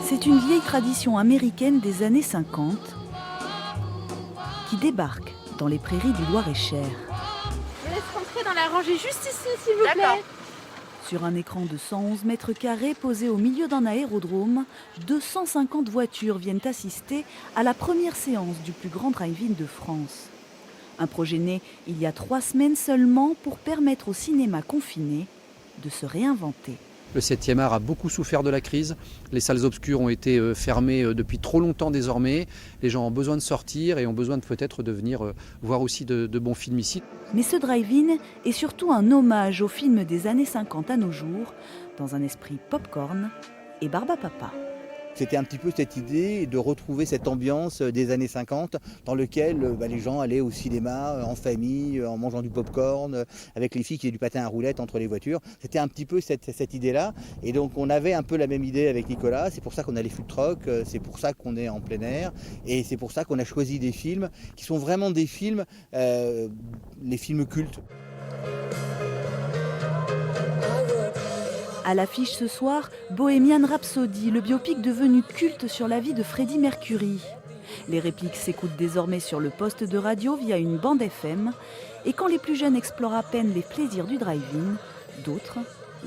C'est une vieille tradition américaine des années 50 qui débarque dans les prairies du Loir-et-Cher. Je vous laisse rentrer dans la rangée juste ici, s'il vous plaît. Sur un écran de 111 mètres carrés posé au milieu d'un aérodrome, 250 voitures viennent assister à la première séance du plus grand drive-in de France. Un projet né il y a 3 semaines seulement pour permettre au cinéma confiné de se réinventer. Le 7e art a beaucoup souffert de la crise. Les salles obscures ont été fermées depuis trop longtemps désormais. Les gens ont besoin de sortir et ont besoin peut-être de venir voir aussi de bons films ici. Mais ce drive-in est surtout un hommage aux films des années 50 à nos jours, dans un esprit popcorn et Barbapapa. C'était un petit peu cette idée de retrouver cette ambiance des années 50 dans lequel les gens allaient au cinéma en famille, en mangeant du popcorn, avec les filles qui faisaient du patin à roulettes entre les voitures. C'était un petit peu cette idée-là. Et donc on avait un peu la même idée avec Nicolas. C'est pour ça qu'on a les food trucks, c'est pour ça qu'on est en plein air. Et c'est pour ça qu'on a choisi des films qui sont vraiment des films, les films cultes. À l'affiche ce soir, Bohemian Rhapsody, le biopic devenu culte sur la vie de Freddie Mercury. Les répliques s'écoutent désormais sur le poste de radio via une bande FM. Et quand les plus jeunes explorent à peine les plaisirs du drive-in, d'autres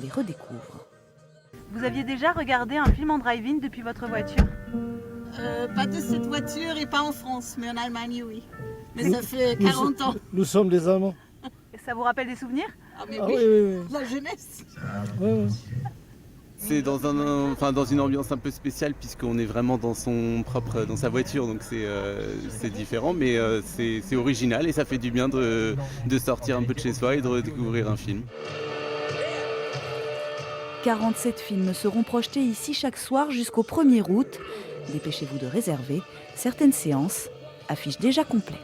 les redécouvrent. Vous aviez déjà regardé un film en drive-in depuis votre voiture ? Pas de cette voiture et pas en France, mais en Allemagne, oui. Mais ça fait 40 ans. Nous sommes des Allemands. Et ça vous rappelle des souvenirs ? Ah, mais Ah oui, oui. la jeunesse. Ouais. C'est dans une ambiance un peu spéciale puisqu'on est vraiment dans sa voiture, donc c'est différent, mais c'est original et ça fait du bien de sortir un peu de chez soi et de redécouvrir un film. 47 films seront projetés ici chaque soir jusqu'au 1er août. Dépêchez-vous de réserver. Certaines séances affichent déjà complet.